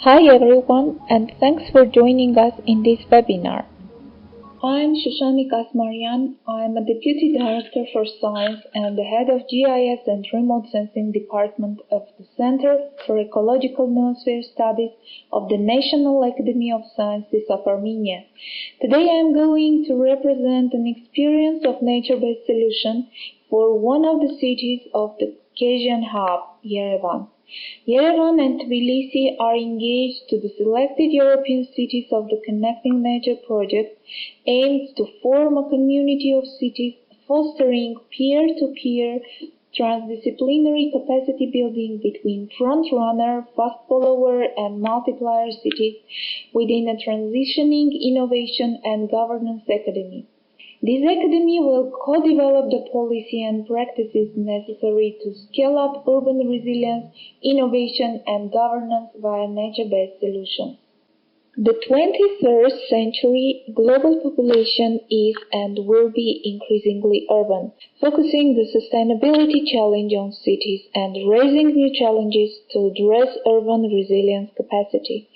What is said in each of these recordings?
Hi everyone, and thanks for joining us in this webinar. I'm Shushanik Asmaryan. I'm a Deputy Director for Science and the Head of GIS and Remote Sensing Department of the Center for Ecological-Noosphere Studies of the National Academy of Sciences of Armenia. Today I'm going to represent an experience of nature-based solution for one of the cities of the Caucasian hub, Yerevan. Yerevan and Tbilisi are engaged to the selected European cities of the Connecting Nature project, aimed to form a community of cities fostering peer-to-peer transdisciplinary capacity building between front-runner, fast-follower, and multiplier cities within a transitioning innovation and governance academy. This academy will co-develop the policy and practices necessary to scale up urban resilience, innovation, and governance via nature-based solutions. The 21st century global population is and will be increasingly urban, focusing the sustainability challenge on cities and raising new challenges to address urban resilience capacity.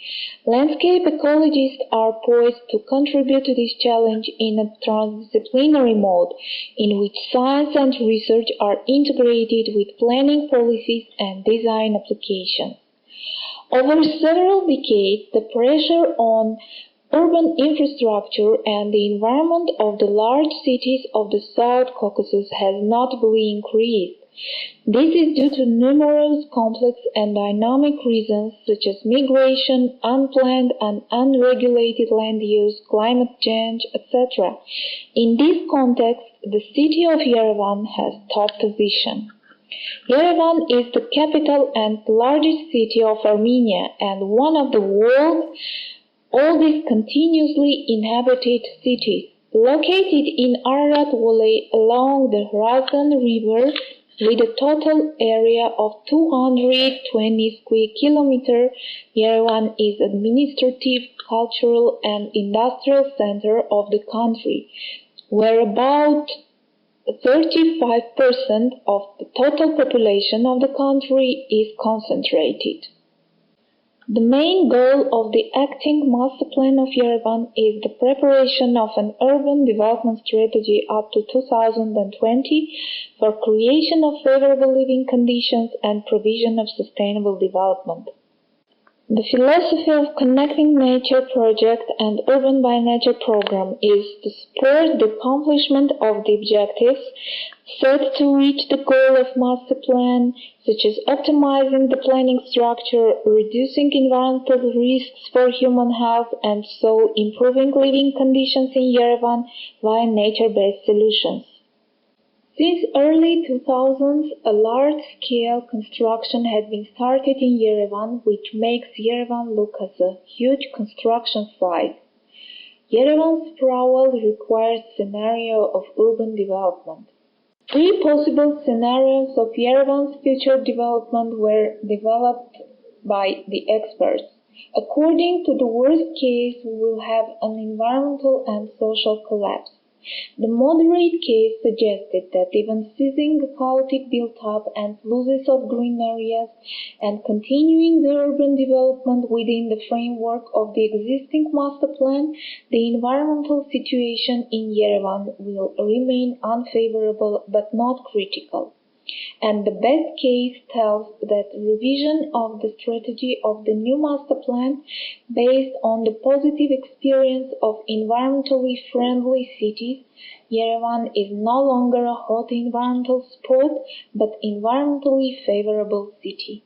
Landscape ecologists are poised to contribute to this challenge in a transdisciplinary mode, in which science and research are integrated with planning policies and design applications. Over several decades, the pressure on urban infrastructure and the environment of the large cities of the South Caucasus has notably increased. This is due to numerous complex and dynamic reasons such as migration, unplanned and unregulated land use, climate change, etc. In this context, the city of Yerevan has top position. Yerevan is the capital and largest city of Armenia and one of the world's oldest continuously inhabited cities. Located in Ararat Valley along the Razan River with a total area of 220 square kilometers, Yerevan is administrative, cultural, and industrial center of the country, where about 35% of the total population of the country is concentrated. The main goal of the acting master plan of Yerevan is the preparation of an urban development strategy up to 2020 for creation of favorable living conditions and provision of sustainable development. The philosophy of Connecting Nature project and UrbanByNature Programme is to support the accomplishment of the objectives set to reach the goal of master plan, such as optimizing the planning structure, reducing environmental risks for human health, and so improving living conditions in Yerevan via nature-based solutions. Since early 2000s, a large-scale construction had been started in Yerevan, which makes Yerevan look as a huge construction site. Yerevan's sprawl requires scenario of urban development. Three possible scenarios of Yerevan's future development were developed by the experts. According to the worst case, we will have an environmental and social collapse. The moderate case suggested that even seizing the chaotic build-up and losses of green areas and continuing the urban development within the framework of the existing master plan, the environmental situation in Yerevan will remain unfavorable but not critical. And the best case tells that revision of the strategy of the new master plan based on the positive experience of environmentally friendly cities, Yerevan is no longer a hot environmental spot but environmentally favorable city.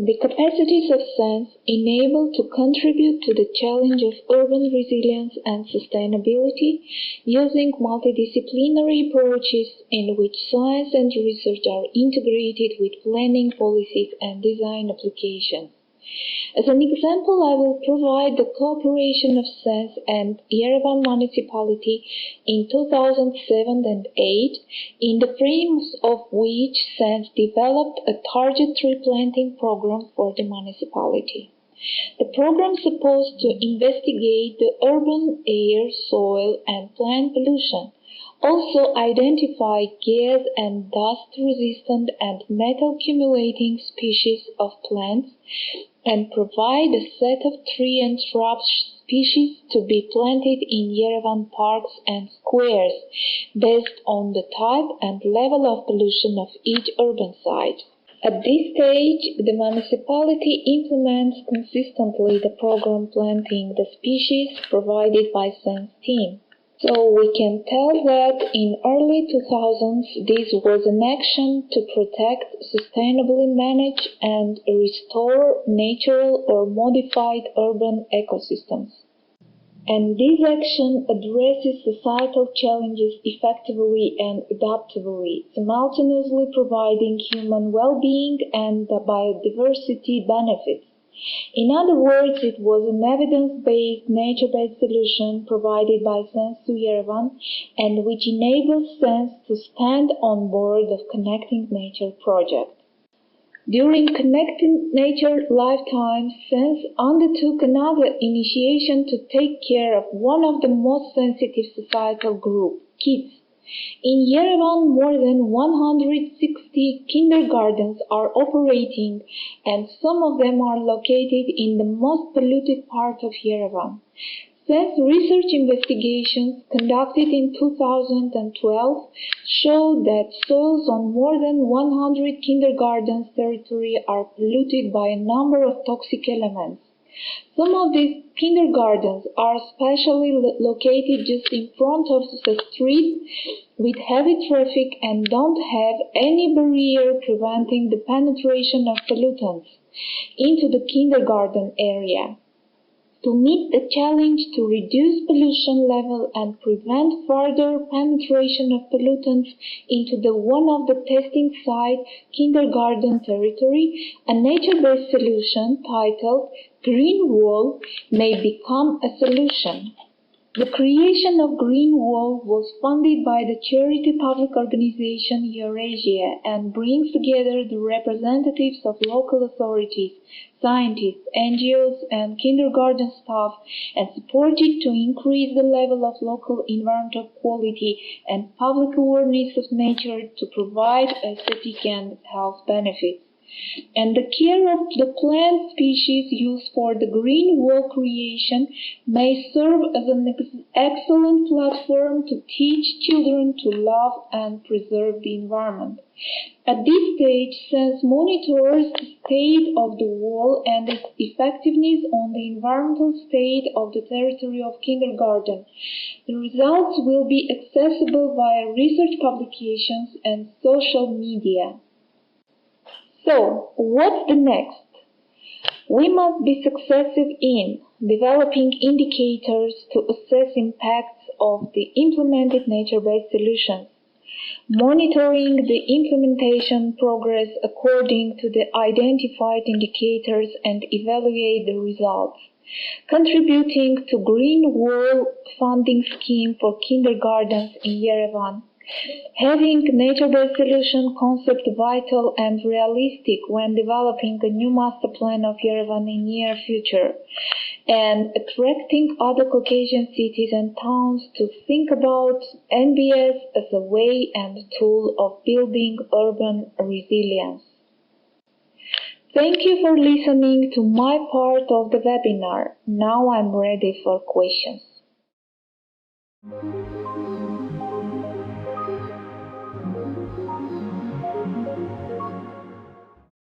The capacities of science enable to contribute to the challenge of urban resilience and sustainability using multidisciplinary approaches in which science and research are integrated with planning policies and design applications. As an example, I will provide the cooperation of SENS and Yerevan municipality in 2007 and 2008, in the frames of which SENS developed a target tree planting program for the municipality. The program is supposed to investigate the urban air, soil, and plant pollution. Also identify gas and dust-resistant and metal-accumulating species of plants, and provide a set of tree and shrub species to be planted in Yerevan parks and squares based on the type and level of pollution of each urban site. At this stage, the municipality implements consistently the program planting the species provided by SENS team. So we can tell that in early 2000s this was an action to protect, sustainably manage and restore natural or modified urban ecosystems. And this action addresses societal challenges effectively and adaptively, simultaneously providing human well-being and biodiversity benefits. In other words, it was an evidence-based, nature-based solution provided by SENS to Yerevan, and which enables SENS to stand on board of Connecting Nature project. During Connecting Nature lifetime, SENS undertook another initiation to take care of one of the most sensitive societal groups, kids. In Yerevan, more than 160 kindergartens are operating, and some of them are located in the most polluted part of Yerevan. SENS research investigations conducted in 2012 showed that soils on more than 100 kindergartens territory are polluted by a number of toxic elements. Some of these kindergartens are specially located just in front of the street with heavy traffic and don't have any barrier preventing the penetration of pollutants into the kindergarten area. To meet the challenge to reduce pollution level and prevent further penetration of pollutants into the one of the testing site kindergarten territory, a nature-based solution titled Green Wall may become a solution. The creation of Green Wall was funded by the charity public organization Eurasia and brings together the representatives of local authorities, scientists, NGOs, and kindergarten staff, and supported to increase the level of local environmental quality and public awareness of nature to provide aesthetic and health benefits. And the care of the plant species used for the green wall creation may serve as an excellent platform to teach children to love and preserve the environment. At this stage, SENS monitors the state of the wall and its effectiveness on the environmental state of the territory of kindergarten. The results will be accessible via research publications and social media. So, what's the next? We must be successive in developing indicators to assess impacts of the implemented nature-based solutions, monitoring the implementation progress according to the identified indicators and evaluate the results, contributing to Green Wall funding scheme for kindergartens in Yerevan, having nature-based solution concept vital and realistic when developing a new master plan of Yerevan in near future, and attracting other Caucasian cities and towns to think about NBS as a way and tool of building urban resilience. Thank you for listening to my part of the webinar. Now I'm ready for questions.